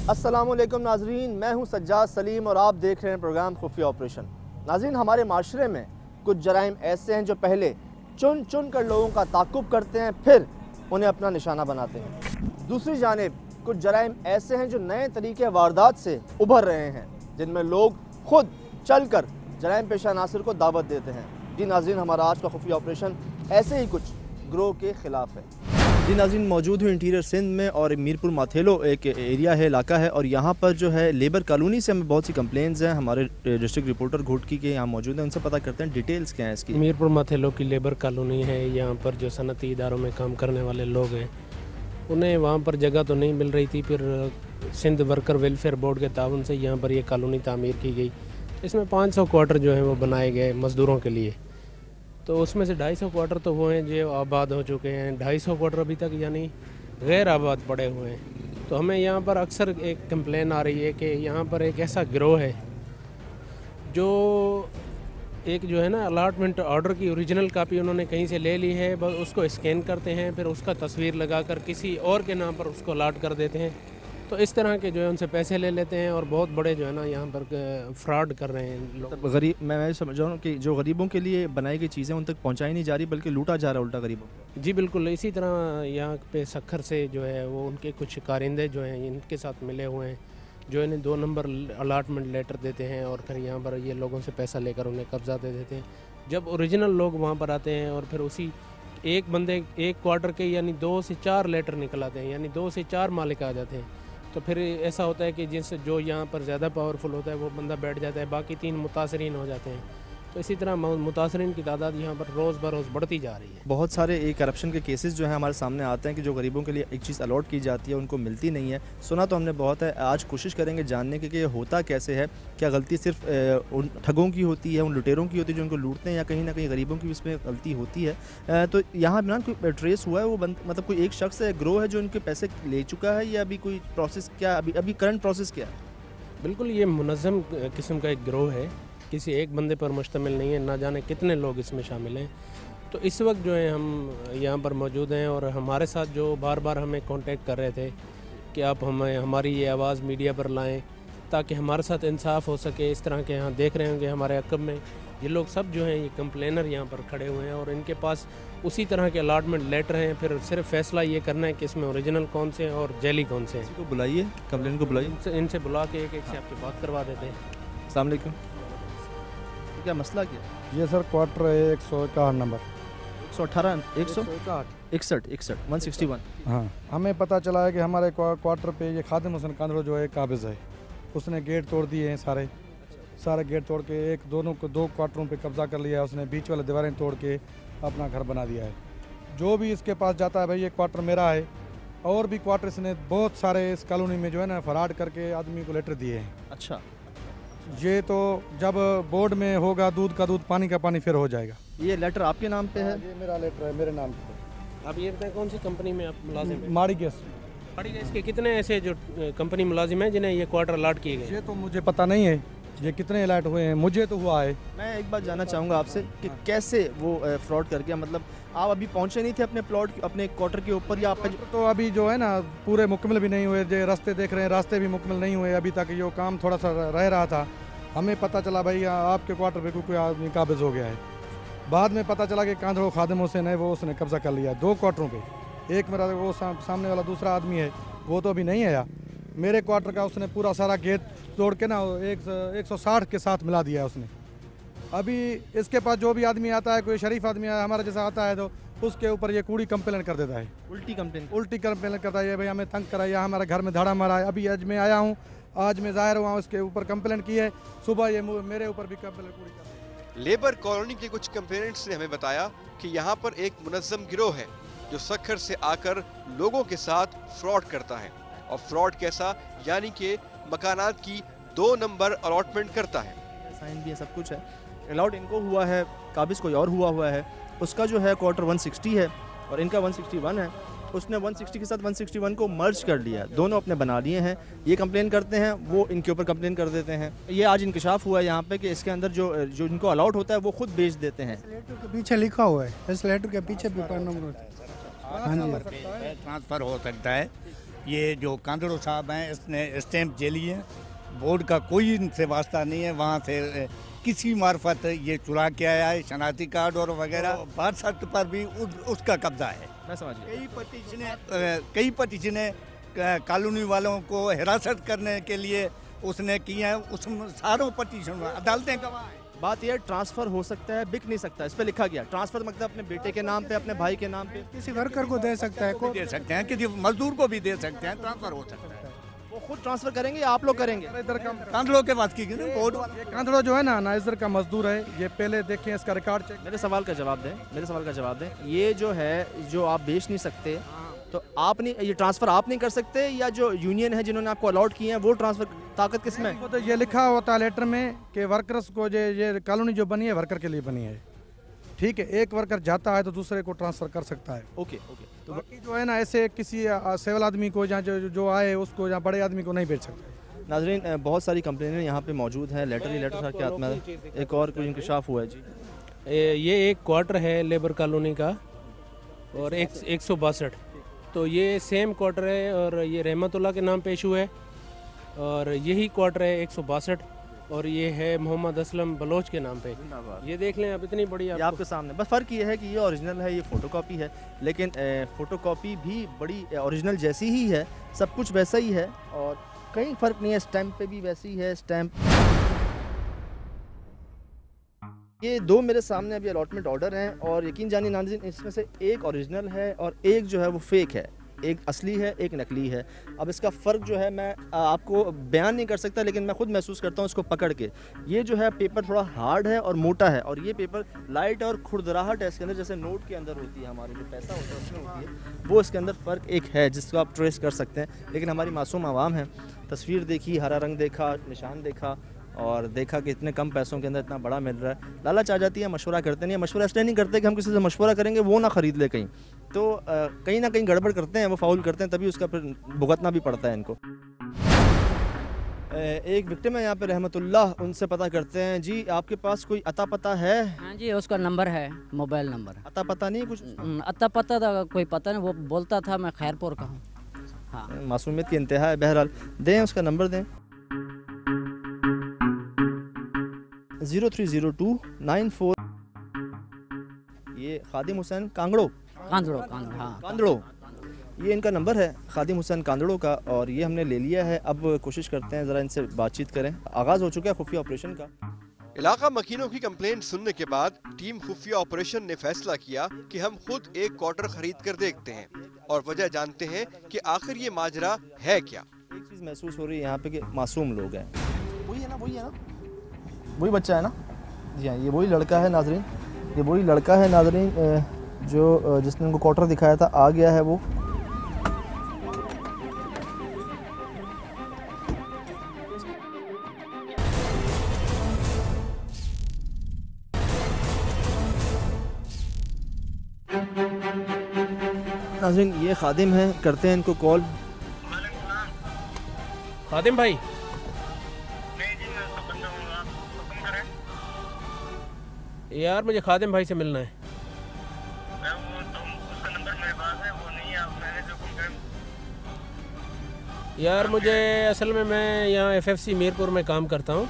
अस्सलामुअलैकुम नाजरीन, मैं हूं सज्जाद सलीम और आप देख रहे हैं प्रोग्राम खुफिया ऑपरेशन। नाजरीन, हमारे माशरे में कुछ जराइम ऐसे हैं जो पहले चुन चुन कर लोगों का ताक़ुब करते हैं, फिर उन्हें अपना निशाना बनाते हैं। दूसरी जानिब कुछ जराइम ऐसे हैं जो नए तरीके वारदात से उभर रहे हैं, जिनमें लोग खुद चल कर जराइम पेशा नासिर को दावत देते हैं। जी नाजरीन, हमारा आज का खुफिया ऑपरेशन ऐसे ही कुछ ग्रोह के ख़िलाफ़ है। जी नाज़रीन, मौजूद हूँ इंटीरियर सिंध में और मीरपुर माथेलो एक एरिया है, इलाका है, और यहाँ पर जो है लेबर कॉलोनी से हमें बहुत सी कंप्लेंट्स हैं। हमारे डिस्ट्रिक्ट रिपोर्टर घोटकी के यहाँ मौजूद हैं, उनसे पता करते हैं डिटेल्स क्या हैं इसकी। मीरपुर माथेलो की लेबर कॉलोनी है। यहाँ पर जो सनती इदारों में काम करने वाले लोग हैं, उन्हें वहाँ पर जगह तो नहीं मिल रही थी, फिर सिंध वर्कर वेलफेयर बोर्ड के ताउन से यहाँ पर ये कॉलोनी तामीर की गई। इसमें 500 क्वार्टर जो हैं वो बनाए गए मज़दूरों के लिए। तो उसमें से 250 क्वार्टर तो वो हैं जो आबाद हो चुके हैं, 250 क्वार्टर अभी तक यानी गैर आबाद पड़े हुए हैं। तो हमें यहाँ पर अक्सर एक कंप्लेन आ रही है कि यहाँ पर एक ऐसा गिरोह है जो एक जो है ना अलॉटमेंट ऑर्डर की ओरिजिनल कापी उन्होंने कहीं से ले ली है, बस उसको स्कैन करते हैं, फिर उसका तस्वीर लगाकर किसी और के नाम पर उसको अलॉट कर देते हैं। तो इस तरह के जो है उनसे पैसे ले लेते हैं और बहुत बड़े जो है ना यहाँ पर फ्रॉड कर रहे हैं लोग। गरीब मैं समझ रहा हूँ कि जो गरीबों के लिए बनाई गई चीज़ें उन तक पहुँचाई नहीं जा रही, बल्कि लूटा जा रहा है उल्टा गरीबों को। जी बिल्कुल, इसी तरह यहाँ पे सखर से जो है वो उनके कुछ कारिंदे जो हैं इनके साथ मिले हुए हैं, जो इन्हें 2 नंबर अलॉटमेंट लेटर देते हैं और फिर यहाँ पर ये लोगों से पैसा लेकर उन्हें कब्जा दे देते हैं। जब ओरिजिनल लोग वहाँ पर आते हैं और फिर उसी एक बंदे एक क्वार्टर के यानी 2 से 4 लेटर निकल आते हैं, यानी 2 से 4 मालिक आ जाते हैं। तो फिर ऐसा होता है कि जिनसे जो यहाँ पर ज़्यादा पावरफुल होता है वो बंदा बैठ जाता है, बाकी 3 मुतासरीन हो जाते हैं। तो इसी तरह मुतासरीन की तादाद यहाँ पर रोज़ बरोज़ बढ़ती जा रही है। बहुत सारे करप्शन के केसेस जो हैं हमारे सामने आते हैं कि जो गरीबों के लिए एक चीज़ अलॉट की जाती है उनको मिलती नहीं है। सुना तो हमने बहुत है, आज कोशिश करेंगे जानने की कि ये होता कैसे है। क्या गलती सिर्फ उन ठगों की होती है, उन लुटेरों की होती है जो उनको लूटते हैं, या कहीं ना कहीं गरीबों की इसमें गलती होती है? तो यहाँ बिना कोई ट्रेस हुआ है वो मतलब कोई एक शख्स है, ग्रोह है जो इनके पैसे ले चुका है, या अभी कोई प्रोसेस क्या, अभी करंट प्रोसेस क्या है? बिल्कुल, ये मुनज़्ज़म किस्म का एक ग्रोह है, किसी एक बंदे पर मुश्तमिल नहीं है, ना जाने कितने लोग इसमें शामिल हैं। तो इस वक्त जो है हम यहाँ पर मौजूद हैं और हमारे साथ जो बार बार हमें कांटेक्ट कर रहे थे कि आप हमारी ये आवाज़ मीडिया पर लाएं ताकि हमारे साथ इंसाफ हो सके। इस तरह के यहाँ देख रहे होंगे हमारे अकब में ये लोग सब जो हैं ये कंप्लेनर यहाँ पर खड़े हुए हैं और इनके पास उसी तरह के अलॉटमेंट लेटर हैं। फिर सिर्फ फैसला ये करना है कि इसमें ओरिजिनल कौन से हैं और जैली कौन से हैं। को बुलाइए, कंप्लेन को बुलाइए, इनसे बुला के एक से आपकी बात करवा देते हैं। अस्सलाम वालेकुम। क्या मसला क्या? ये सर क्वार्टर है 161 नंबर 118 161 हाँ, हमें पता चला है कि हमारे क्वार्टर पे ये खादिम हुसैन कांदड़ो जो है काबिज है। उसने गेट तोड़ दिए हैं, सारे गेट तोड़ के दो क्वार्टरों पे कब्जा कर लिया है। उसने बीच वाले दीवारें तोड़ के अपना घर बना दिया है। जो भी इसके पास जाता है भाई ये क्वार्टर मेरा है, और भी क्वार्टर इसने बहुत सारे इस कॉलोनी में जो है ना फराड करके आदमी को लेटर दिए हैं। अच्छा, ये तो जब बोर्ड में होगा दूध का दूध पानी का पानी फिर हो जाएगा। ये लेटर आपके नाम पे है? ये मेरा लेटर है, मेरे नाम पे। आप ये बताएं कौन सी कंपनी में आप मुलाजिम हैं? माड़ी गैस। माड़ी गैस के कितने ऐसे जो कंपनी मुलाजिम हैं जिन्हें ये क्वार्टर अलॉट किए गए? ये तो मुझे पता नहीं है ये कितने अलॉट हुए हैं, मुझे तो हुआ है। मैं एक बात जानना चाहूँगा आपसे कि कैसे वो फ्रॉड कर गया, मतलब आप अभी पहुँचे नहीं थे अपने प्लॉट अपने क्वार्टर के ऊपर, या आपका तो अभी जो है ना पूरे मुकम्मल भी नहीं हुए। जो रास्ते देख रहे हैं रास्ते भी मुकम्मल नहीं हुए अभी तक। ये काम थोड़ा सा रह रहा था। हमें पता चला भाई आपके क्वार्टर पे कोई आदमी काबिज हो गया है। बाद में पता चला कि कांदड़ो खादिम हुसैन है, वो उसने कब्जा कर लिया 2 क्वार्टरों पे। एक मेरा वो सामने वाला दूसरा आदमी है, वो तो अभी नहीं आया। मेरे क्वार्टर का उसने पूरा सारा गेट तोड़ के ना 160 के साथ मिला दिया है उसने। अभी इसके पास जो भी आदमी आता है, कोई शरीफ आदमी हमारा जैसा आता है, तो उसके ऊपर ये कूड़ी कंप्लेन कर देता है। उल्टी कंप्लेन करता है, भाई हमें तंग कराया, हमारे घर में धड़ा मारा है। अभी आज मैं आया हूँ, आज मैं ज़ाहिर हुआ, उसके ऊपर कंप्लेन की है। सुबह ये मेरे ऊपर भी कंप्लेन पूरी कर रही है। लेबर कॉलोनी के कुछ कंप्लेनेंट्स ने हमें बताया कि यहाँ पर एक मुनज़्ज़म गिरोह है जो सखर से आकर लोगों के साथ फ्रॉड करता है। और फ्रॉड कैसा, यानी कि मकानात की 2 नंबर अलॉटमेंट करता है। साइन भी है, सब कुछ है, अलाउड इनको हुआ है, काबिज कोई और हुआ है। उसका जो है क्वार्टर 160 है और इनका 161 है। उसने 160 के साथ 161 को मर्ज कर लिया, दोनों अपने बना लिए हैं। ये कंप्लेन करते हैं, वो इनके ऊपर कंप्लेन कर देते हैं। ये आज इंकशाफ हुआ है यहाँ पे कि इसके अंदर जो इनको अलाउड होता है वो खुद बेच देते हैं। इस लेटर के पीछे लिखा हुआ है, इस लेटर के पीछे पेपर नंबर हाँ जी, ट्रांसफ़र हो सकता है। ये जो कांदड़ो साहब हैं इसने स्टैंप जेली है, बोर्ड का कोई इनसे वास्ता नहीं है, वहाँ से किसी मार्फत ये चुरा के आया है, शनाख्ती कार्ड और वगैरह। बर्थ सर्टिफिकेट पर भी उसका कब्जा है। मैं समझ गया। कई पटिशनें कॉलोनी वालों को हिरासत करने के लिए उसने की हैं, उस सारों पटिशन अदालतें गवाह हैं। बात यह ट्रांसफर हो सकता है, बिक नहीं सकता, इस पे लिखा गया ट्रांसफर मतलब अपने बेटे के नाम पे, अपने भाई के नाम पे, किसी वर्कर को दे सकता है, को दे सकते हैं, किसी मजदूर को भी दे सकते हैं, ट्रांसफर हो सकता है। वो खुद ट्रांसफर करेंगे या आप लोग करेंगे? इधर का कांदड़ो के बात की बोर्ड ये कांदड़ो जो है ना इधर का मजदूर है, ये पहले देखें इसका रिकॉर्ड चेक। मेरे सवाल का जवाब दें, ये जो है जो आप बेच नहीं सकते, तो आप नहीं, ये ट्रांसफर आप नहीं कर सकते या जो यूनियन है जिन्होंने आपको अलॉट किए हैं वो ट्रांसफर ताकत किस में? तो ये लिखा होता है लेटर में कि वर्कर्स को ये कॉलोनी जो बनी है वर्कर के लिए बनी है, ठीक है। एक वर्कर जाता है तो दूसरे को ट्रांसफर कर सकता है। ओके। तो बाकी जो है ना ऐसे किसी सिविल आदमी को या जो आए उसको या बड़े आदमी को नहीं बेच सकते। नाजरीन, बहुत सारी कंप्लेनें यहाँ पे मौजूद हैं, लेटर ही लेटर के हाथ में। एक और कोई इंकशाफ हुआ है जी? ये एक क्वार्टर है लेबर कॉलोनी का और 162, तो ये सेम क्वार्टर है और ये रहमतुल्लाह के नाम पे इशू है, और यही क्वार्टर है 162 और ये है मोहम्मद असलम बलोच के नाम पे। ये देख लें, अब इतनी बड़ी आपके सामने। बस फ़र्क ये है कि ये ओरिजिनल है, ये फ़ोटोकॉपी है, लेकिन फ़ोटोकॉपी भी बड़ी ओरिजिनल जैसी ही है, सब कुछ वैसा ही है और कहीं फ़र्क नहीं है। स्टैंप पे भी वैसी है स्टैंप। ये दो मेरे सामने अभी अलॉटमेंट ऑर्डर हैं और यकीन जानिए नाज़रीन, इसमें से एक ओरिजिनल है और एक जो है वो फेक है, एक असली है एक नकली है। अब इसका फ़र्क जो है मैं आपको बयान नहीं कर सकता, लेकिन मैं खुद महसूस करता हूँ इसको पकड़ के। ये जो है पेपर थोड़ा हार्ड है और मोटा है, और ये पेपर लाइट और खुरदराहट है इसके अंदर, जैसे नोट के अंदर होती है, हमारे जो पैसा होता है उसमें होती है, वो इसके अंदर फ़र्क एक है जिसको आप ट्रेस कर सकते हैं। लेकिन हमारी मासूम आवाम है, तस्वीर देखी, हरा रंग देखा, निशान देखा और देखा कि इतने कम पैसों के अंदर इतना बड़ा मिल रहा है, लालच आ जाती है, मशवरा करते नहीं है। मशवरा इसलिए नहीं करते कि हम किसी से मशवरा करेंगे वो ना ख़रीद ले कहीं, तो कहीं ना कहीं गड़बड़ करते हैं, वो फाउल करते हैं, तभी उसका फिर भुगतना भी पड़ता है इनको। एक विक्टिम है यहाँ पे रहमतुल्लाह, उनसे पता करते हैं। जी, आपके पास कोई अता पता है? हाँ जी, उसका नंबर है, मोबाइल नंबर। अता पता नहीं कुछ? अता पता था, कोई पता नहीं, वो बोलता था मैं खैरपुर का हूँ। हाँ, मासूमियत की इंतहा है। बहरहाल दें, उसका नंबर दें। 030294। ये खादिम हुसैन कांगड़ो, कांदड़ो, ये इनका नंबर है, खादिम हुसैन कांदड़ो का, और ये हमने ले लिया है। अब कोशिश करते हैं ज़रा इनसे बातचीत करें। आगाज़ हो चुका है खुफिया ऑपरेशन का। इलाका मकीनों की कंप्लेंट सुनने के बाद टीम खुफिया ऑपरेशन ने फैसला किया कि हम खुद एक क्वार्टर खरीद कर देखते हैं और वजह जानते हैं कि आखिर ये माजरा है क्या। एक चीज़ महसूस हो रही है यहाँ पे कि मासूम लोग हैं। वही है ना, वही बच्चा है ना? जी हाँ, ये वही लड़का है नाजरीन, ये वही लड़का है नाजरीन जो जिसने उनको क्वार्टर दिखाया था। आ गया है वो। नाज़रीन, ये खादिम है, करते हैं इनको कॉल। खादिम भाई, यार मुझे खादिम भाई से मिलना है। यार मुझे असल में मैं यहाँ FFC मीरपुर में काम करता हूँ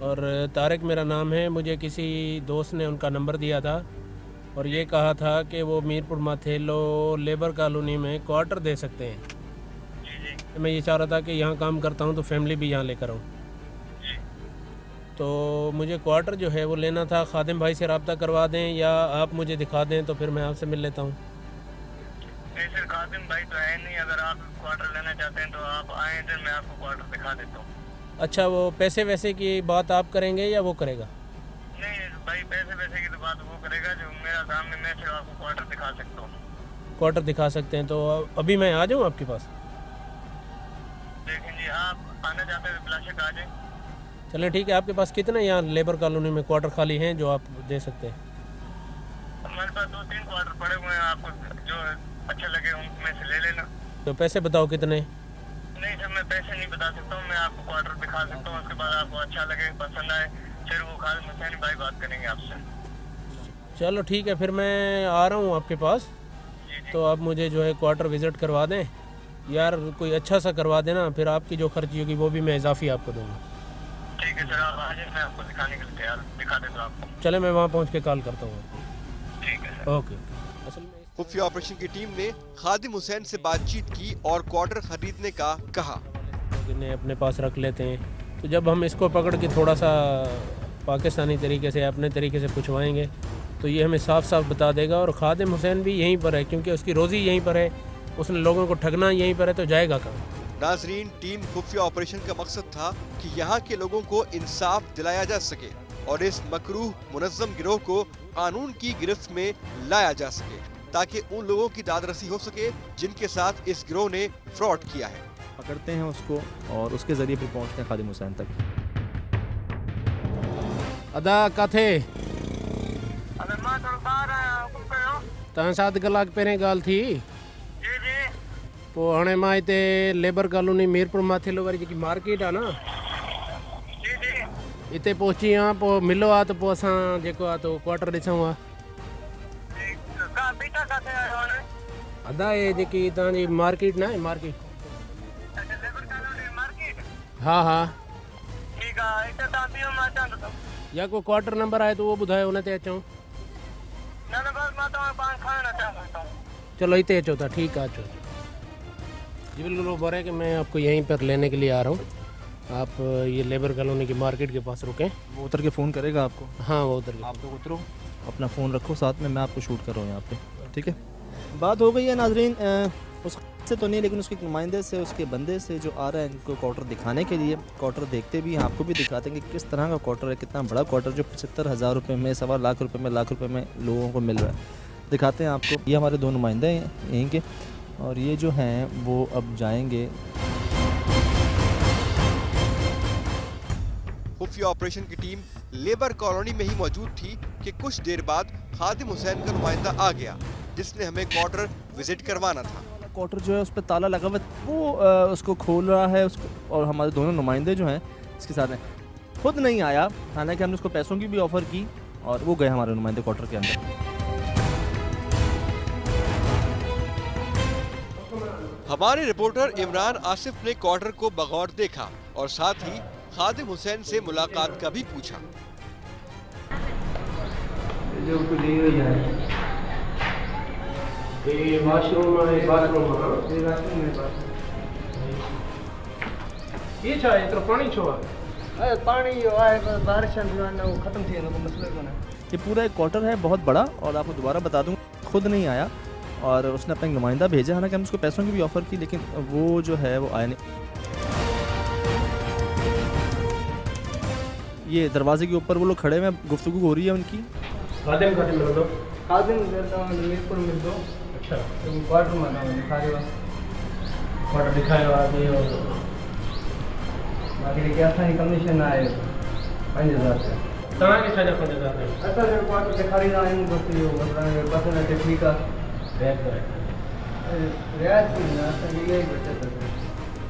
और तारिक मेरा नाम है। मुझे किसी दोस्त ने उनका नंबर दिया था और ये कहा था कि वो मीरपुर माथेलो लेबर कॉलोनी में क्वार्टर दे सकते हैं। मैं ये चाह रहा था कि यहाँ काम करता हूँ तो फैमिली भी यहाँ लेकर आऊँ, तो मुझे क्वार्टर जो है वो लेना था। खादिम भाई से रब्ता करवा दें या आप मुझे दिखा दें तो फिर मैं आपसे मिल लेता हूँ। नहीं सर, खादिम भाई तो है नहीं, अगर आप क्वार्टर लेना चाहते हैं तो आप आए तो मैं आपको क्वार्टर दिखा देता हूँ। अच्छा, वो पैसे वैसे की बात आप करेंगे या वो करेगा? नहीं भाई, पैसे वैसे की तो बात वो करेगा जो मेरा सामने, मैं सिर्फ आपको क्वार्टर दिखा सकता हूँ। क्वार्टर दिखा सकते हैं, तो अभी मैं आ जाऊँ आपके पास? देखें जी, आप आना चाहते हैं तो बिलाशक आ जाए। चलें ठीक है। आपके पास कितने यहाँ लेबर कॉलोनी में क्वार्टर खाली हैं जो आप दे सकते हैं? हमारे पास 2-3 क्वार्टर पड़े हुए हैं, आपको जो अच्छा लगे उनमें से ले लेना। तो पैसे बताओ कितने? नहीं सर, मैं पैसे नहीं बता सकता हूँ, मैं आपको क्वार्टर दिखा सकता हूँ, उसके बाद आपको अच्छा लगे, पसंद आए, फिर वो खादिम हुसैन भाई बात करेंगे आपसे। चलो ठीक है, फिर मैं आ रहा हूँ आपके पास, तो आप मुझे जो है क्वार्टर विज़िट करवा दें यार कोई अच्छा सा करवा देना, फिर आपकी जो खर्ची होगी वो भी मैं इजाफी आपको दूंगा। ठीक है सर, आप आ जाइए, मैं आपको दिखाने के लिए तैयार, दिखा देता हूँ आपको। चले मैं वहाँ पहुँच के कॉल करता हूँ। ठीक है सर। ओके। असल में खुफिया ऑपरेशन की टीम ने खादिम हुसैन से बातचीत की और क्वार्टर खरीदने का कहा। इन्हें अपने पास रख लेते हैं, तो जब हम इसको पकड़ के थोड़ा सा पाकिस्तानी तरीके से अपने तरीके से पूछवाएंगे तो ये हमें साफ साफ बता देगा। और खादिम हुसैन भी यहीं पर है, क्योंकि उसकी रोज़ी यहीं पर है, उसने लोगों को ठगना यहीं पर है, तो जाएगा कहाँ। नाजरीन, टीम खुफिया ऑपरेशन का मकसद था कि यहाँ के लोगों को इंसाफ दिलाया जा सके और इस मकरूह मुनज़्ज़म गिरोह को कानून की गिरफ्त में लाया जा सके, ताकि उन लोगों की दादरसी हो सके जिनके साथ इस गिरोह ने फ्रॉड किया है। पकड़ते हैं उसको और उसके ज़रिए फिर पहुँचते हैं खादिम हुसैन तक। अदा काथे अगर मां थोड़ा बाहर आया हुकुम कयो। तव्हां 7 कलाक पहिरें ॻाल्हि थी, जी जी पोइ हाणे मां हिते लेबर कॉलोनी मीरपुर माथेलो वारी जेकी मार्केट आहे न, जी जी हिते पहुची आहियां। पोइ मिलो आहे त पोइ असां जेको आहे तो क्वार्टर ॾिसूं आहे। का बीटा काथे आयो हाणे? अदा हे जेकी तव्हांजी मार्केट न आहे, मार्केट। अच्छा, लेबर कॉलोनी मार्केट। हा हा, ठीकु आहे, हिते तव्हां बीहो, मां अचां थो। या कोई क्वार्टर नंबर आहे त उहो ॿुधायो, हुन ते अचूं। न न, बस मां तव्हां पाण खणणु अचां थो। चलो हिते अचो था, ठीक है, अचो। जी बिल्कुल, वो बोल रहे हैं कि मैं आपको यहीं पर लेने के लिए आ रहा हूँ, आप ये लेबर कॉलोनी की मार्केट के पास रुकें। वो उतर के फ़ोन करेगा आपको। हाँ, वो उतर के। आप लोग उतरो, अपना फ़ोन रखो साथ में, मैं आपको शूट कर रहा हूँ यहाँ पे, ठीक है। बात हो गई है नाजरीन, उससे तो नहीं, लेकिन उसके नुमाइंदे से, उसके बंदे से जो आ रहा है इनको क्वार्टर दिखाने के लिए। क्वार्टर देखते भी हैं, आपको भी दिखाते हैं कि किस तरह का क्वार्टर है, कितना बड़ा क्वार्टर जो 75,000 रुपये में, 1.25 लाख रुपये में, लाख रुपये में लोगों को मिल रहा है। दिखाते हैं आपको। ये हमारे 2 नुमाइंदे हैं यहीं के, और ये जो हैं वो अब जाएंगे। खुफिया ऑपरेशन की टीम लेबर कॉलोनी में ही मौजूद थी कि कुछ देर बाद खादिम हुसैन का नुमाइंदा आ गया, जिसने हमें क्वार्टर विजिट करवाना था। क्वार्टर जो है उस पर ताला लगा हुआ है, वो उसको खोल रहा है उसको, और हमारे दोनों नुमाइंदे जो हैं इसके साथ हैं। खुद नहीं आया, हालांकि हमने उसको पैसों की भी ऑफ़र की, और वो गए हमारे नुमाइंदे क्वार्टर के अंदर। हमारे रिपोर्टर इमरान आसिफ ने क्वार्टर को बगौर देखा और साथ ही खादिम हुसैन से मुलाकात का भी पूछा। ये छा एतिरो पाणी छो आहे? पानी बारिश खत्म थी वेंदो, मसलो कोन्हे। ये पूरा एक क्वार्टर है बहुत बड़ा, और आपको दोबारा बता दूं, खुद नहीं आया और उसने अपना नुमाइंदा भेजा। हालांकि हमने उसको पैसों की भी ऑफ़र की, लेकिन वो जो है वो आया नहीं। ये दरवाजे के ऊपर वो लोग खड़े हैं, गुफ्तगू हो रही है उनकी। खादिम मिल दो, खादिम मीरपुर मिल दो। अच्छा, क्वार्टर में दिखा रहे हो, क्वार्टर दिखायो आदमी, और बाकी क्या था कमीशन आए 5,000 रुपया। तव्हांखे छा जा 5,000 रुपया? असां क्वार्टर ॾेखारींदा आहियूं, बसि इहो मतिलबु पसंदि आहे, ठीकु आहे। रियायत थी न, असांजी इहा ई बचत आहे।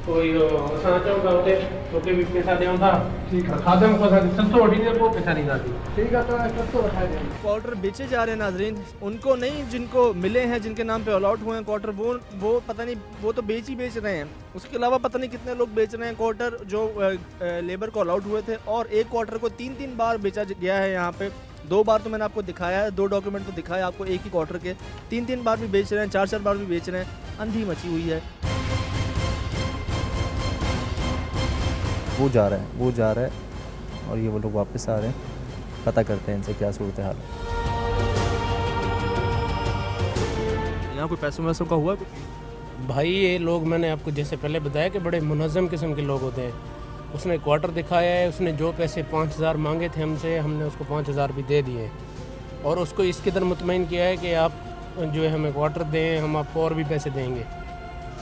कोई असां अचूं था हुते, तोखे बि पैसा ॾियूं था। ठीकु आहे, खादिम को असां सस्तो वठी ॾे, पोइ पैसा ॾींदासीं। ठीक है, तो सस्तो वठा दें। क्वार्टर बेचे जा रहे हैं नाजरीन, उनको नहीं, जिनको मिले हैं, जिनके नाम पे अलॉट हुए हैं क्वार्टर, वो पता नहीं, वो तो बेच ही बेच रहे हैं। उसके अलावा पता नहीं कितने लोग बेच रहे हैं क्वार्टर जो लेबर को अलॉट हुए थे। और एक क्वार्टर को 3-3 बार बेचा गया है यहाँ पे। 2 बार तो मैंने आपको दिखाया है, 2 डॉक्यूमेंट तो दिखाया आपको एक ही क्वार्टर के। 3-3 बार भी बेच रहे हैं, 4-4 बार भी बेच रहे हैं। अंधी मची हुई है। वो जा रहा है और ये वो लोग वापस आ रहे हैं। पता करते हैं इनसे क्या सूरत हाल है। यहाँ कोई पैसों वैसों का हुआ भाई? ये लोग, मैंने आपको जैसे पहले बताया कि बड़े मुनज़्ज़म किस्म के लोग होते हैं। उसने क्वार्टर दिखाया है, उसने जो पैसे 5,000 मांगे थे हमसे, हमने उसको 5,000 भी दे दिए, और उसको इस कदर मुतमईन किया है कि आप जो है हमें क्वार्टर दें, हम आपको और भी पैसे देंगे।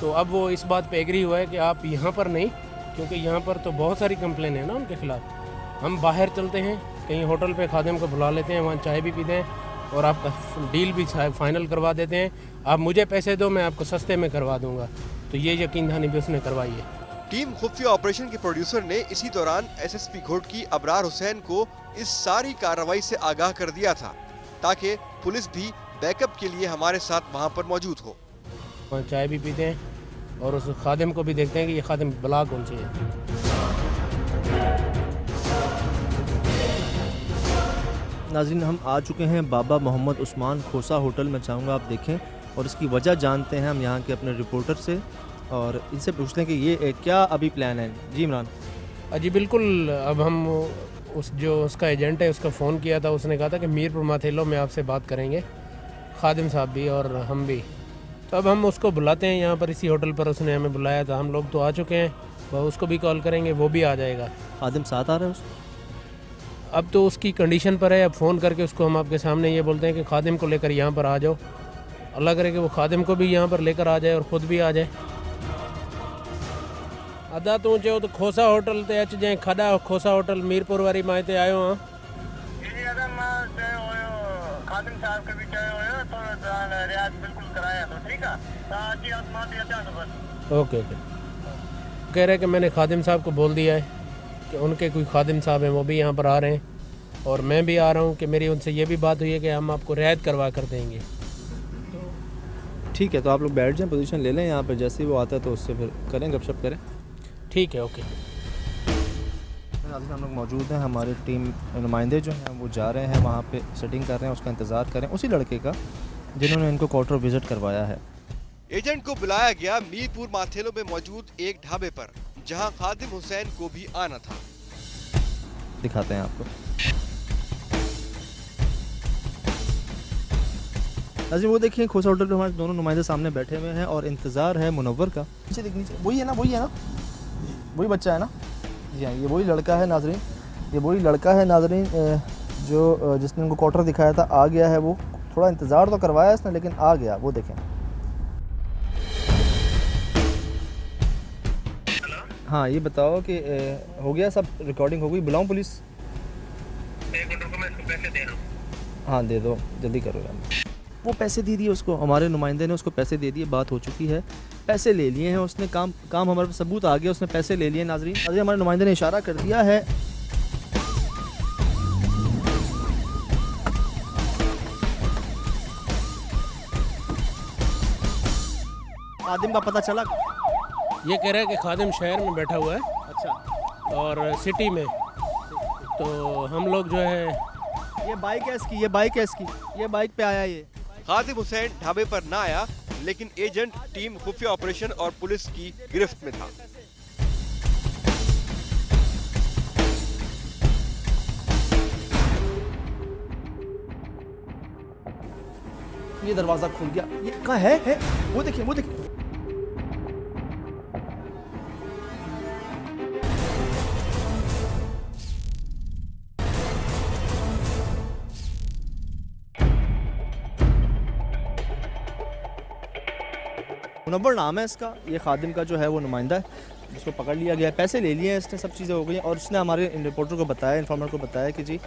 तो अब वो इस बात पे एग्री हुआ है कि आप यहाँ पर नहीं, क्योंकि यहाँ पर तो बहुत सारी कंप्लेन है ना उनके ख़िलाफ़। हम बाहर चलते हैं, कहीं होटल पे खादिम को बुला लेते हैं, वहाँ चाय भी पीते हैं और आपका डील भी फाइनल करवा देते हैं। आप मुझे पैसे दो, मैं आपको सस्ते में करवा दूँगा। तो ये यकीन दहानी भी उसने करवाई है। टीम खुफिया ऑपरेशन के प्रोड्यूसर ने इसी दौरान एसएसपी घोटकी अबरार हुसैन को इस सारी कार्रवाई से आगाह कर दिया था, ताकि पुलिस भी बैकअप के लिए हमारे साथ वहाँ पर मौजूद हो। वहाँ चाय भी पीते हैं और उस खादिम को भी देखते हैं कि ये खादिम बला कौन सी है। नाज़रीन, हम आ चुके हैं बाबा मोहम्मद उस्मान खोसा होटल में। चाहूँगा आप देखें और इसकी वजह जानते हैं हम यहाँ के अपने रिपोर्टर से, और इनसे पूछते हैं कि ये क्या अभी प्लान है। जी इमरान। जी बिल्कुल, अब हम उसका एजेंट है उसका फ़ोन किया था, उसने कहा था कि मीरपुर माथेलो में आपसे बात करेंगे, खादिम साहब भी और हम भी। तो अब हम उसको बुलाते हैं यहाँ पर, इसी होटल पर उसने हमें बुलाया था। हम लोग तो आ चुके हैं, वह उसको भी कॉल करेंगे, वो भी आ जाएगा। खादिम साथ आ रहा है उसको? अब तो उसकी कंडीशन पर है। अब फ़ोन करके उसको हम आपके सामने ये बोलते हैं कि खादिम को लेकर यहाँ पर आ जाओ। अल्लाह करे कि वो खादिम को भी यहाँ पर लेकर आ जाए और ख़ुद भी आ जाए। अदा तू चो तो खोसा होटल ते अच जाए, खड़ा खोसा होटल मीरपुर वारी माए ते आयो हाँ। खादिम साहब के भी चाहे हो तो रियाज बिल्कुल कराया तो ठीक है। Okay okay. कह रहे कि मैंने खादिम साहब को बोल दिया है कि उनके कोई खादिम साहब हैं वो भी यहाँ पर आ रहे हैं, और मैं भी आ रहा हूँ कि मेरी उनसे ये भी बात हुई है कि हम आपको रियायत करवा कर देंगे। ठीक है, तो आप लोग बैठ जाएं, पोजीशन ले लें यहाँ पर। जैसे ही वो आता है तो उससे फिर करें, गपशप करें। ठीक है, ओके। हम लोग मौजूद हैं, हमारे टीम नुमाइंदे जो हैं वो जा रहे हैं वहाँ पे, सेटिंग कर रहे हैं, उसका इंतज़ार करें। उसी लड़के का जिन्होंने इनको क्वार्टर विज़िट करवाया है। एजेंट को बुलाया गया मीरपुर माथेलो में मौजूद एक ढाबे पर, जहां खादिम हुसैन को भी आना था। दिखाते हैं आपको। नाज़रीन, वो देखिए खोसा होटल पे हमारे दोनों नुमाइंदे सामने बैठे हुए हैं और इंतज़ार है मुनव्वर का। नीचे देखनी चाहिए, वही है ना, वही है ना, वही बच्चा है ना। जी हाँ, ये वही लड़का है नाज़रीन, ये वही लड़का है नाज़रीन जो जिसने उनको क्वार्टर दिखाया था। आ गया है वो, थोड़ा इंतज़ार तो करवाया इसने लेकिन आ गया। वो देखें। हाँ, ये बताओ कि हो गया सब, रिकॉर्डिंग हो गई? बुलाऊं पुलिस? एक मिनट रुको, मैं इसको पैसे दे रहा हूँ। हाँ दे दो, जल्दी करो यार। वो पैसे दे दिए उसको, हमारे नुमाइंदे ने उसको पैसे दे दिए, बात हो चुकी है, पैसे ले लिए हैं उसने। काम हमारे पास सबूत आ गया, उसने पैसे ले लिए। नाज़रीन हमारे नुमाइंदे ने इशारा कर दिया है। खादिम का पता चला? ये कह रहा है कि खादिम शहर में बैठा हुआ है। अच्छा। और सिटी में। तो हम लोग जो है, ये बाइक है इसकी, ये बाइक है इसकी, ये बाइक पे आया ये। खादिम हुसैन ढाबे पर ना आया, लेकिन एजेंट टीम खुफिया ऑपरेशन और पुलिस की गिरफ्त में था। ये दरवाजा खुल गया, ये कहाँ है? वो देखिए, वो देखिए। मुनव्वर नाम है इसका, ये खादिम का जो है वो नुमाइंदा है, जिसको पकड़ लिया गया। पैसे ले लिए हैं इसने, सब चीज़ें हो गई हैं। और उसने हमारे रिपोर्टर को बताया, इन्फॉर्मर को बताया कि जी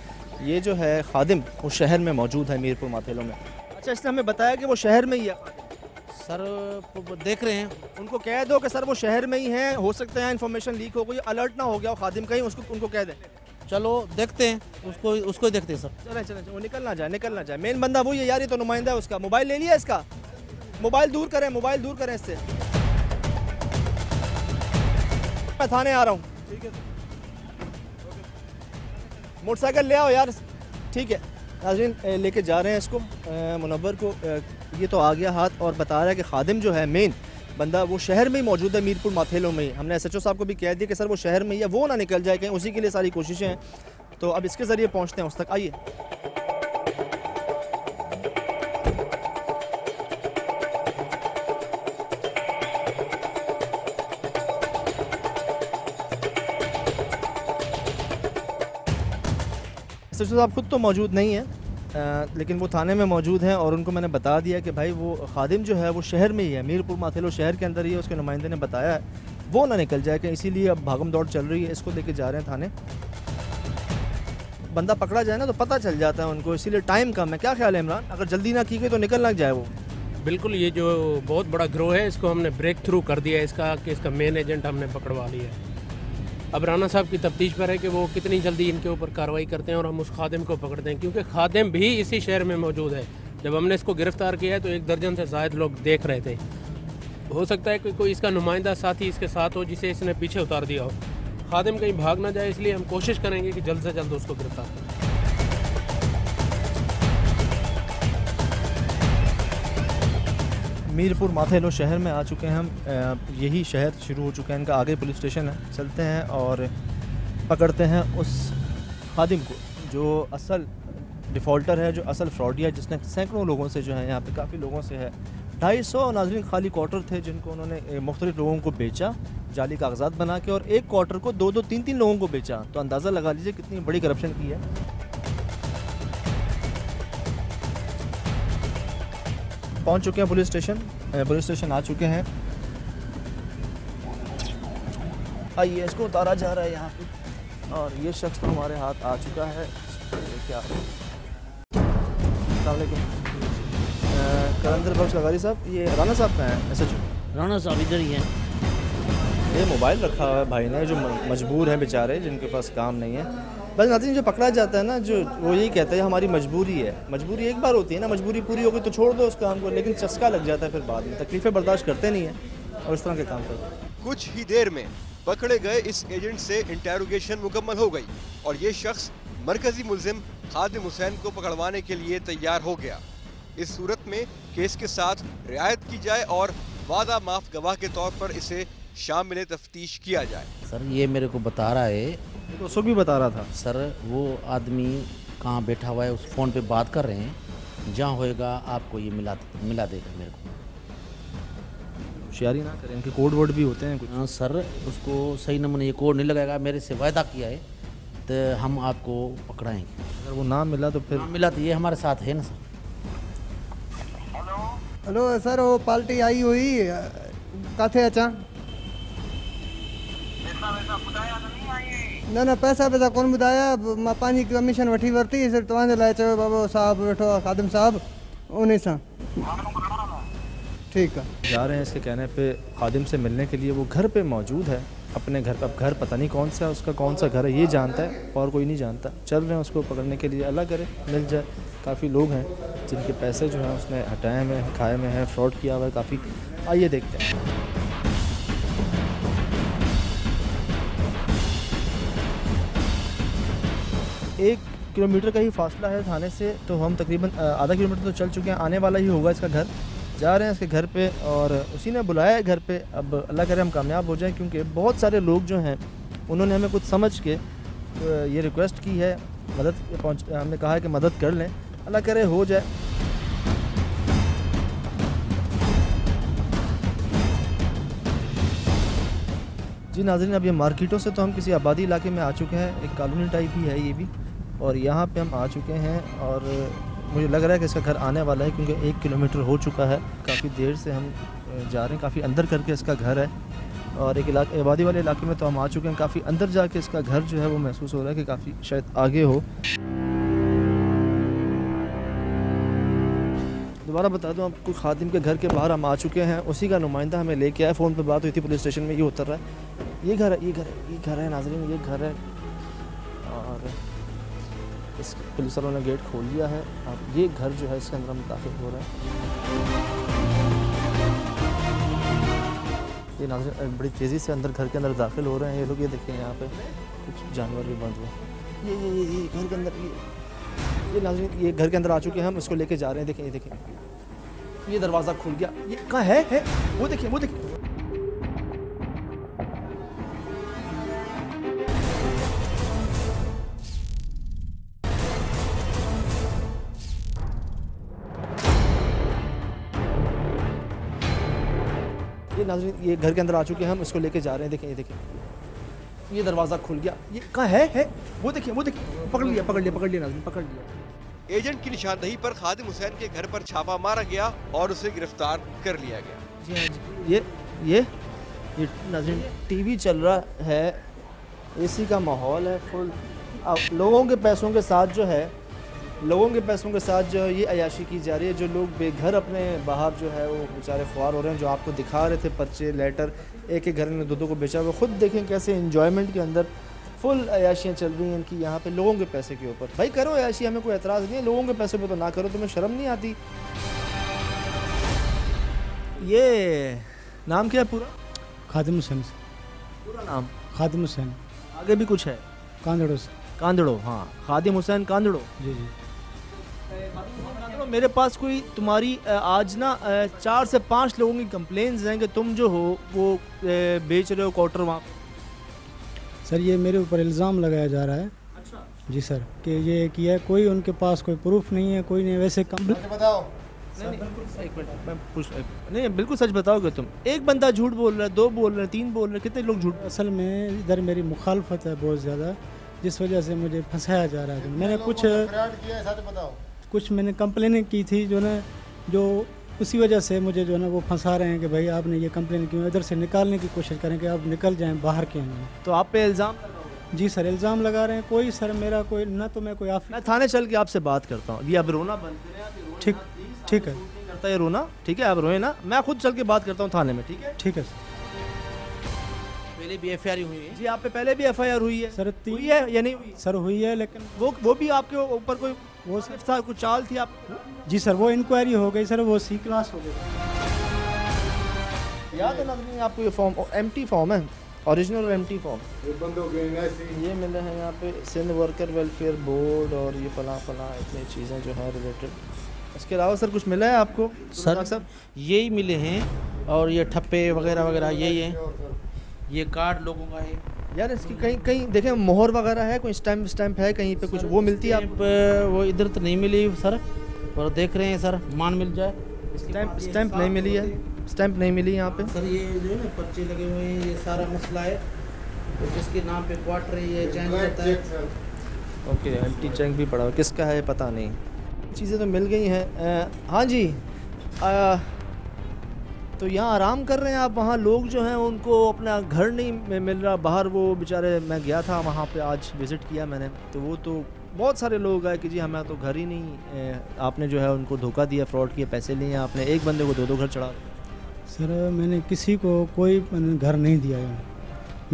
ये जो है खादिम वो शहर में मौजूद है, मीरपुर माथेलो में। अच्छा, इसने हमें बताया कि वो शहर में ही है। सर देख रहे हैं, उनको कह दो कि सर वो शहर में ही हैं, हो सकता है इन्फॉर्मेशन लीक हो गई, अलर्ट ना हो गया हो खादिम कहीं, उसको उनको कह दें। चलो देखते हैं, उसको ही देखते हैं सर। चलें चलें, वो निकल ना जाए। मेन बंदा वही है यार, ये तो नुमाइंदा है उसका। मोबाइल ले लिया इसका, मोबाइल दूर करें इससे। मैं थाने आ रहा हूँ। ठीक है, मोटरसाइकिल ले आओ यार। ठीक है नाज़रीन, लेके जा रहे हैं इसको, मुनव्वर को। ये तो आ गया हाथ और बता रहा है कि खादिम जो है मेन बंदा वो शहर में ही मौजूद है, मीरपुर माथेलो में ही। हमने SHO साहब को भी कह दिया कि सर वो शहर में ही है, वो ना निकल जाए कहीं, उसी के लिए सारी कोशिशें हैं। तो अब इसके ज़रिए पहुँचते हैं उस तक। आइए। SHO साहब खुद तो मौजूद नहीं है, लेकिन वो थाने में मौजूद हैं और उनको मैंने बता दिया कि भाई वो खादिम जो है वो शहर में ही है, मीरपुर माथेलो शहर के अंदर ही है। उसके नुमाइंदे ने बताया है वो ना निकल जाए कहीं, इसीलिए अब भागम दौड़ चल रही है। इसको लेके जा रहे हैं थाने। बंदा पकड़ा जाए ना तो पता चल जाता है उनको, इसीलिए टाइम कम है। क्या ख्याल है इमरान, अगर जल्दी ना की गई तो निकल ना जाए वो? बिल्कुल, ये जो बहुत बड़ा ग्रोह है इसको हमने ब्रेक थ्रू कर दिया है, इसका मेन एजेंट हमने पकड़वा लिया है। अब राना साहब की तफ्तीश पर है कि वो कितनी जल्दी इनके ऊपर कार्रवाई करते हैं और हम उस खादिम को पकड़ते हैं, क्योंकि खादिम भी इसी शहर में मौजूद है। जब हमने इसको गिरफ़्तार किया है तो 1 दर्जन से ज़ायद लोग देख रहे थे। हो सकता है कि कोई इसका नुमाइंदा साथी इसके साथ हो जिसे इसने पीछे उतार दिया हो। खादिम कहीं भाग ना जाए, इसलिए हम कोशिश करेंगे कि जल्द से जल्द उसको गिरफ्तार करें। मीरपुर माथेलो शहर में आ चुके हैं हम। यही शहर शुरू हो चुका है इनका, आगे पुलिस स्टेशन है। चलते हैं और पकड़ते हैं उस खादिम को जो असल डिफ़ॉल्टर है, जो असल फ्रॉडी है, जिसने सैकड़ों लोगों से जो है यहाँ पे काफ़ी लोगों से है 250 नाज़रीन खाली क्वार्टर थे जिनको उन्होंने मुख्तलिफ लोगों को बेचा जाली कागजात बना के, और एक क्वार्टर को 2-2, 3-3 लोगों को बेचा। तो अंदाज़ा लगा लीजिए कितनी बड़ी करप्शन की है। पहुंच चुके हैं पुलिस स्टेशन आ चुके हैं। आइए, इसको उतारा जा रहा है यहाँ पे, और ये शख्स तो हमारे हाथ आ चुका है। क्या अस्सलाम वालेकुम, कलंदर बख्श लगारी साहब, ये राना साहब का है? SHO राना साहब इधर ही हैं। ये मोबाइल रखा हुआ है भाई ने, जो मजबूर हैं बेचारे, जिनके पास काम नहीं है। बस नाज़रीन, जो पकड़ा जाता है ना, जो वो यही कहता है हमारी मजबूरी है। मजबूरी एक बार होती है ना, मजबूरी पूरी हो गई तो छोड़ दो उस काम को, लेकिन चस्का लग जाता है फिर बाद में, तकलीफ़ें बर्दाश्त करते नहीं हैं और इस तरह के काम करते हैं। कुछ ही देर में पकड़े गए इस एजेंट से इंटेरोगेशन मुकम्मल हो गई और ये शख्स मरकजी मुलजिम खादिम हुसैन को पकड़वाने के लिए तैयार हो गया। इस सूरत में केस के साथ रियायत की जाए और वादा माफ गवाह के तौर पर इसे शामिल तफ्तीश किया जाए। सर ये मेरे को बता रहा है, तो उसको भी बता रहा था सर वो आदमी कहाँ बैठा हुआ है, उस फ़ोन पे बात कर रहे हैं, जहाँ होएगा आपको ये मिला देगा मेरे को। होशियारी ना करें, इनके कोड वर्ड भी होते हैं कुछ। हाँ सर, उसको सही नमूने ये कोड नहीं लगाएगा, मेरे से वायदा किया है तो हम आपको पकड़ाएंगे। अगर वो ना मिला तो फिर ना मिला तो ये हमारे साथ है ना सर। हेलो सर, वो पार्टी आई हुई काथे अचा? न पैसा कौन ॿुधाया, मां पंहिंजी कमीशन वठी वरिती, सिर्फ़ु तव्हांजे लाइ चयो बाबा साहब वेठो आहे खादिम साहब, उन सां। ठीक है, जा रहे हैं इसके कहने पे खादिम से मिलने के लिए। वो घर पे मौजूद है अपने घर पे। अब घर पता नहीं कौन सा है उसका, कौन सा घर है ये जानता है और कोई नहीं जानता। चल रहे हैं उसको पकड़ने के लिए, अल्लाह करे मिल जाए। काफ़ी लोग हैं जिनके पैसे जो हैं उसने हटाए में हैं, खाए में हैं, फ्रॉड किया हुआ है काफ़ी। आइए देखते हैं। 1 किलोमीटर का ही फासला है थाने से, तो हम तकरीबन आधा किलोमीटर तो चल चुके हैं। आने वाला ही होगा इसका घर। जा रहे हैं इसके घर पे और उसी ने बुलाया है घर पे। अब अल्लाह करे हम कामयाब हो जाएं, क्योंकि बहुत सारे लोग जो हैं उन्होंने हमें कुछ समझ के ये रिक्वेस्ट की है, हमने कहा है कि मदद कर लें। अल्लाह करे हो जाए। जी नाज़रीन, अब ये मार्केटों से तो हम किसी आबादी इलाके में आ चुके हैं, एक कॉलोनी टाइप ही है ये भी, और यहाँ पे हम आ चुके हैं और मुझे लग रहा है कि इसका घर आने वाला है, क्योंकि 1 किलोमीटर हो चुका है। काफ़ी देर से हम जा रहे हैं, काफ़ी अंदर करके इसका घर है, और एक इलाके आबादी वाले इलाके में तो हम आ चुके हैं। काफ़ी अंदर जाके इसका घर जो है वो महसूस हो रहा है कि काफ़ी शायद आगे हो। दोबारा बता दूं आपको, खादिम के घर के बाहर हम आ चुके हैं। उसी का नुमाइंदा हमें लेके आया, फ़ोन पे बात हुई थी पुलिस स्टेशन में, ये उतर रहा है। ये घर है नाज़रीन, ये घर है, और इस पुलिस वालों ने गेट खोल दिया है। अब ये घर जो है इसके अंदर हम दाखिल हो रहे हैं। ये नाज़रीन बड़ी तेज़ी से अंदर घर के अंदर दाखिल हो रहे हैं ये लोग। ये देखिए यहाँ पे कुछ जानवर भी बंद हुए। ये घर के अंदर ये नाज़रीन ये घर के अंदर आ चुके हैं हम, इसको लेके जा रहे हैं। देखें, ये देखें, ये दरवाज़ा खुल गया। ये कहाँ है? वो देखिए, वो देखिए। ये नाज़रीन ये घर के अंदर आ चुके हैं हम, इसको लेके जा रहे हैं। देखें, ये देखें, ये दरवाज़ा खुल गया। ये कहाँ है? वो देखिए, वो देखिए। पकड़ लिया नाज़रीन, पकड़ लिया। एजेंट की निशानदेही पर खादिम हुसैन के घर पर छापा मारा गया और उसे गिरफ्तार कर लिया गया। जी हाँ जी, ये नाज़रीन टीवी चल रहा है, एसी का माहौल है फुल। अब लोगों के पैसों के साथ जो है ये अयाशी की जा रही है। जो लोग बेघर अपने बाहर जो है वो बेचारे ख्वार हो रहे हैं, जो आपको दिखा रहे थे पर्चे लेटर, एक घर ने दो को बेचा हुआ। ख़ुद देखें कैसे एंजॉयमेंट के अंदर फुल अयाशियाँ चल रही हैं इनकी यहाँ पे लोगों के पैसे के ऊपर। भाई करो अयाशी, हमें कोई एतराज़ नहीं है, लोगों के पैसे पे तो ना करो, तुम्हें शर्म नहीं आती? नाम क्या है पूरा? खादिम हुसैन। पूरा नाम? खादिम हुसैन। आगे भी कुछ है? कांदड़ो से। कांदड़ो, हाँ, खादिम हुसैन कांदड़ो। जी जी। मेरे पास कोई तुम्हारी आज ना 4 से 5 लोगों की कंप्लेंट्स हैं कि तुम जो हो वो बेच रहे हो क्वार्टर वहाँ पे। सर ये मेरे ऊपर इल्ज़ाम लगाया जा रहा है। अच्छा। जी सर, कि ये किया, कोई उनके पास कोई प्रूफ नहीं है, कोई नहीं। वैसे बताओ। नहीं, एक मिनट मैं पूछ, नहीं बिल्कुल सच बताओगे तुम? एक बंदा झूठ बोल रहा है, 2 बोल रहे हैं, 3 बोल रहे हैं, कितने लोग झूठ? असल में इधर मेरी मुखालफत है बहुत ज़्यादा, जिस वजह से मुझे फंसाया जा रहा है। मैंने कुछ मैंने कंप्लेन की थी जो ना, जो उसी वजह से मुझे जो ना वो फंसा रहे हैं कि भाई आपने ये कंप्लेन क्यों, इधर से निकालने की कोशिश करें कि आप निकल जाएं बाहर के हैं। तो आप पे इल्ज़ाम? जी सर, इल्ज़ाम लगा रहे हैं। कोई सर मेरा कोई ना, तो मैं कोई मैं थाने चल के आपसे बात करता हूँ। ये अब रोना बंद करें। ठीक ठीक है, करता है रोना, ठीक है, आप रोए ना, मैं खुद चल के बात करता हूँ थाने में, ठीक है? ठीक है सर। पहले भी एफआईआर हुई है जी, आप पे पहले भी एफआईआर हुई है? सर हुई है या नहीं हुई? सर हुई है, लेकिन वो भी आपके ऊपर कोई वो सिर्फ था, कुछ चाल थी आप? जी सर, वो इंक्वायरी हो गई सर, वो सी क्लास हो गई। याद है नाज़रीन आपको ये फॉर्म एम्प्टी फॉर्म है, ओरिजिनल और एम्प्टी फॉर्म ये मिले हैं यहाँ पे सिंध वर्कर वेलफेयर बोर्ड और ये फला इतनी चीज़ें जो हैं रिलेटेड। इसके अलावा सर कुछ मिला है आपको? सर यही मिले हैं, और ये ठप्पे वगैरह वगैरह यही है, ये कार्ड लोगों का है। यार इसकी कहीं देखें मोहर वगैरह है, कोई स्टैम्प है कहीं पे कुछ, वो मिलती है आप? वो इधर तो नहीं मिली सर, और देख रहे हैं सर, मान मिल जाए। स्टैम्प नहीं मिली है, स्टैम्प नहीं मिली यहाँ पे सर। ये जो है ना पर्चे लगे हुए हैं, ये सारा मसला है, तो जिसके नाम पे क्वार्टर है ये चेंज होता है। ओके, एम्प्टी चेक भी पड़ा, किसका है पता नहीं। चीज़ें तो मिल गई हैं। हाँ जी, तो यहाँ आराम कर रहे हैं आप? वहाँ लोग जो हैं उनको अपना घर नहीं मिल रहा बाहर, वो बेचारे, मैं गया था वहाँ पे आज विज़िट किया मैंने, तो वो तो बहुत सारे लोग आए कि जी हमें तो घर ही नहीं, आपने जो है उनको धोखा दिया, फ्रॉड किए, पैसे लिए आपने, एक बंदे को 2 घर चढ़ा। सर मैंने किसी को कोई घर नहीं दिया है,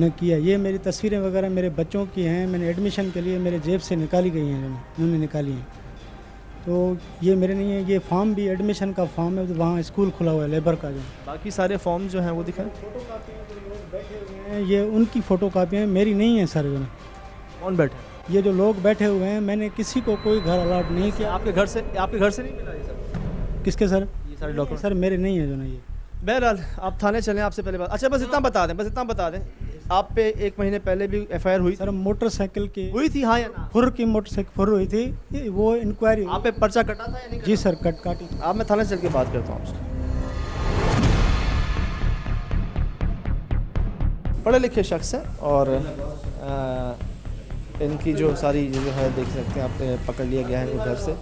न किया। ये मेरी तस्वीरें वगैरह मेरे बच्चों की हैं, मैंने एडमिशन के लिए मेरे जेब से निकाली गई हैं, उन्होंने निकाली हैं, तो ये मेरे नहीं है। ये फॉर्म भी एडमिशन का फॉर्म है, तो वहाँ स्कूल खुला हुआ है लेबर का। जो बाकी सारे फॉर्म जो हैं वो दिखाएं। बैठे हुए हैं ये उनकी फ़ोटो कापियाँ मेरी नहीं है सर। जो कौन बैठे? ये जो लोग बैठे हुए हैं, मैंने किसी को कोई घर अलॉट नहीं किया। आपके घर से नहीं मिला ये सर? किसके सर? ये सारे डॉक्यूमेंट सर मेरे नहीं है जो ना ये। बहरहाल आप थाने चलें, आपसे पहले बात। अच्छा बस इतना बता दें, आप पे 1 महीने पहले भी एफआईआर हुई? सर मोटरसाइकिल की हुई थी, हाँ या ना? फुर की मोटरसाइकिल फुर हुई थी, वो इंक्वायरी। आप पे पर्चा कटा था या नहीं? जी सर, काटी। आप, मैं थाने चल के बात करता हूँ आपसे। पढ़े लिखे शख्स हैं और इनकी जो सारी जो है देख सकते हैं आप, पकड़ लिया गया है इनको घर से,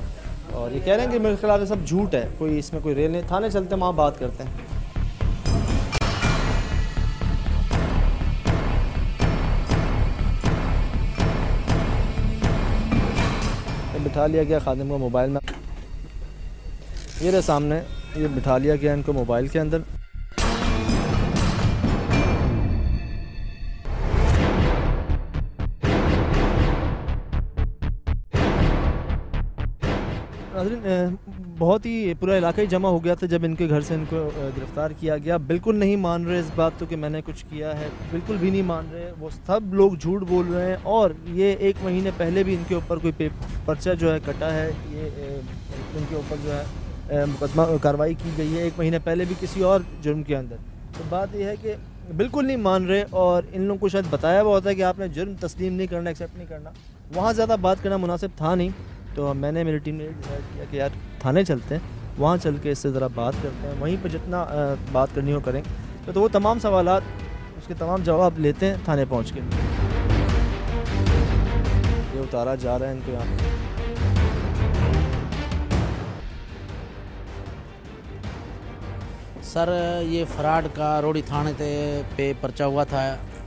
और ये कह रहे हैं कि मेरे खिलाफ सब झूठ है, कोई इसमें कोई रेल नहीं। थाने चलते हैं, वहाँ बात करते हैं। बिठा लिया गया खादिम को मोबाइल में, ये रहे सामने, ये बिठा लिया गया इनको मोबाइल के अंदर। बहुत ही पूरा इलाका ही जमा हो गया था जब इनके घर से इनको गिरफ़्तार किया गया। बिल्कुल नहीं मान रहे इस बात को कि मैंने कुछ किया है, बिल्कुल भी नहीं मान रहे। वो सब लोग झूठ बोल रहे हैं, और ये 1 महीने पहले भी इनके ऊपर कोई पर्चा जो है कटा है, ये इनके ऊपर जो है मुकदमा कार्रवाई की गई है 1 महीने पहले भी किसी और जुर्म के अंदर। तो बात यह है कि बिल्कुल नहीं मान रहे, और इन लोगों को शायद बताया हुआ होता है कि आपने जुर्म तस्लीम नहीं करना, एक्सेप्ट नहीं करना। वहाँ ज़्यादा बात करना मुनासिब था नहीं, तो मैंने, मेरी टीम ने किया कि यार थाने चलते हैं, वहाँ चल के इससे ज़रा बात करते हैं, वहीं पर जितना बात करनी हो करें। तो वो तमाम सवालात, उसके तमाम जवाब लेते हैं थाने पहुँच के। ये उतारा जा रहा है इनको यहाँ। सर ये फ्रॉड का रोड़ी थाने पे पर्चा हुआ था,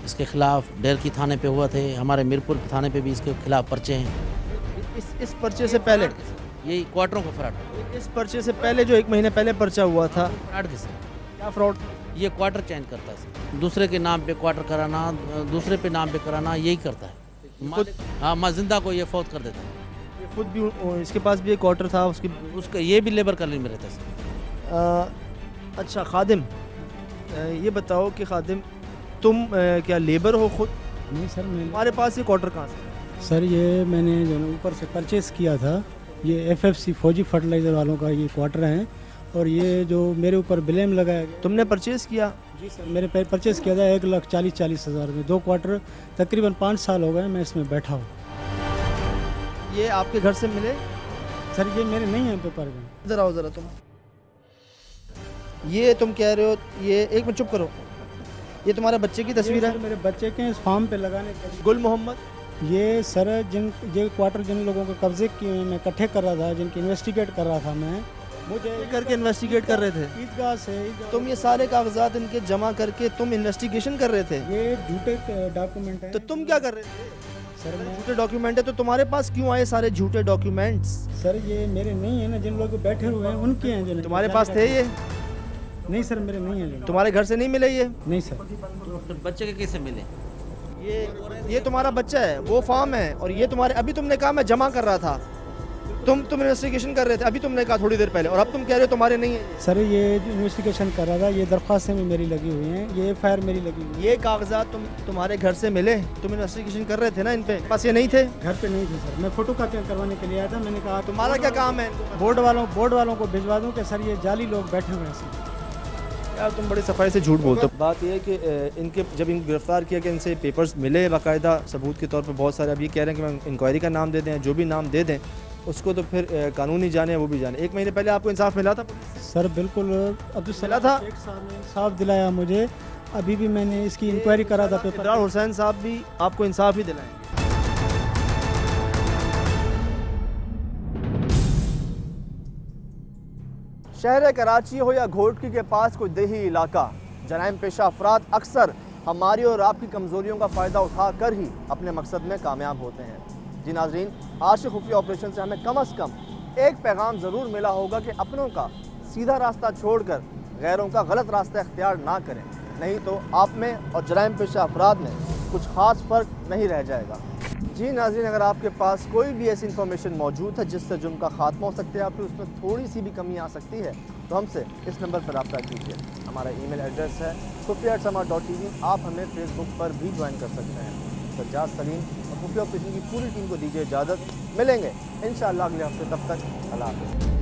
इसके खिलाफ डेरकी थाने पे हुआ थे, हमारे मीरपुर थाने पे भी इसके खिलाफ पर्चे हैं। इस पर्चे से पहले यही क्वार्टरों का फ्रॉड, इस पर्चे से पहले जो 1 महीने पहले पर्चा हुआ था, फ्रॉड किसे? क्या फ्रॉड? ये क्वार्टर चेंज करता है, दूसरे के नाम पे क्वार्टर कराना, दूसरे पे नाम पे कराना, यही करता है। हाँ, माजिंदा को ये फौत कर देता है। ये खुद भी, इसके पास भी एक क्वार्टर था, उसका ये भी लेबर कॉलोनी में रहता है। अच्छा, खादिम ये बताओ कि खादिम तुम क्या लेबर हो खुद? नहीं सर, मैं हमारे पास ये क्वार्टर कहाँ से? सर ये मैंने जो है ऊपर से परचेज़ किया था। ये FFC फौजी फर्टिलाइज़र वालों का ये क्वार्टर है और ये जो मेरे ऊपर ब्लेम लगाया गया। तुमने परचेज़ किया? जी सर, मेरे परचेज़ किया था 1,40,000 में। 2 क्वार्टर तकरीबन 5 साल हो गए मैं इसमें बैठा हूँ। ये आपके घर से मिले? सर ये मेरे नहीं हैं पेपर में। इधर आओ ज़रा तुम। ये तुम कह रहे हो, ये एक मिनट चुप करो, ये तुम्हारे बच्चे की तस्वीर है? मेरे बच्चे के इस फार्म पे लगाने के। गुल मोहम्मद? ये सर ये क्वार्टर जिन लोगों को कब्जे किए हैं मैं इकट्ठे कर रहा था, जिनकी इन्वेस्टिगेट कर रहा था मैं। मुझे करके इन्वेस्टिगेट कर रहे थे? ईदगाह से तुम ये सारे कागजात इनके जमा करके तुम इन्वेस्टिगेशन कर रहे थे? ये झूठे डॉक्यूमेंट है। तो तुम क्या कर रहे थे? सर मैं झूठे डॉक्यूमेंट है तो तुम्हारे पास क्यों आए सारे झूठे डॉक्यूमेंट्स? सर ये मेरे नहीं है ना, जिन लोग बैठे हुए हैं उनके हैं। जो तुम्हारे पास थे ये? नहीं सर मेरे नहीं है। तुम्हारे घर से नहीं मिले ये? नहीं सर। तो बच्चे के कैसे मिले? ये तुम्हारा बच्चा है, वो फार्म है, और ये तुम्हारे, अभी तुमने कहा मैं जमा कर रहा था, तुम इन्वेस्टिगेशन कर रहे थे, अभी तुमने कहा थोड़ी देर पहले, और अब तुम कह रहे हो तुम्हारे नहीं है। सर ये इन्वेस्टिगेशन कर रहा था, ये दरख्वास्तें भी मेरी लगी हुई हैं, ये FIR मेरी लगी हुई है। ये कागजात तुम्हारे घर से मिले? तुम इन्वेस्टिगेशन कर रहे थे ना इन पे? पास ये नहीं थे? घर पे नहीं थे सर, मैं फोटो कॉपी करवाने के लिए आया था। मैंने कहा तुम्हारा क्या काम है? बोर्ड वालों को भिजवा दूँ कि सर ये जाली लोग बैठे हुए हैं। यार तुम बड़ी सफाई से झूठ बोलते हो। बात यह है कि इनके जब इनको गिरफ्तार किया कि इनसे पेपर्स मिले बाकायदा सबूत के तौर पर बहुत सारे, अब ये कह रहे हैं कि मैं इंक्वायरी का नाम दे दें, जो भी नाम दे दें उसको तो फिर कानूनी जाने वो भी जाने। 1 महीने पहले आपको इंसाफ मिला था? सर बिल्कुल अब्दुल मिला था। एक साल में इंसाफ दिलाया मुझे, अभी भी मैंने इसकी इंक्वायरी करा था पेपर। इब्रार हुसैन साहब भी आपको इंसाफ ही दिलाएंगे। शहर कराची हो या घोटकी के पास कोई देही इलाका, जराइम पेशा अफराद अक्सर हमारी और आपकी कमज़ोरियों का फ़ायदा उठा कर ही अपने मकसद में कामयाब होते हैं। जी नाज़रीन, आज के खुफिया ऑपरेशन से हमें कम से कम एक पैगाम ज़रूर मिला होगा कि अपनों का सीधा रास्ता छोड़कर गैरों का गलत रास्ता इख्तियार ना करें, नहीं तो आप में और जराइम पेशा अफराद में कुछ ख़ास फ़र्क नहीं रह जाएगा। जी नाज़रीन, अगर आपके पास कोई भी ऐसी इन्फॉर्मेशन मौजूद है जिससे जुर्म का खात्मा हो सकता है या फिर उसमें थोड़ी सी भी कमी आ सकती है, तो हमसे इस नंबर पर रब्ता कीजिए। हमारा ईमेल एड्रेस है खुफिया@sama.tv। आप हमें फेसबुक पर भी ज्वाइन कर सकते हैं। सज्जाद सलीम और खुफिया ऑपरेशन की पूरी टीम को दीजिए इजाज़त। मिलेंगे इंशाअल्लाह अगले हफ्ते, तब तक अल्लाह हाफ़िज़।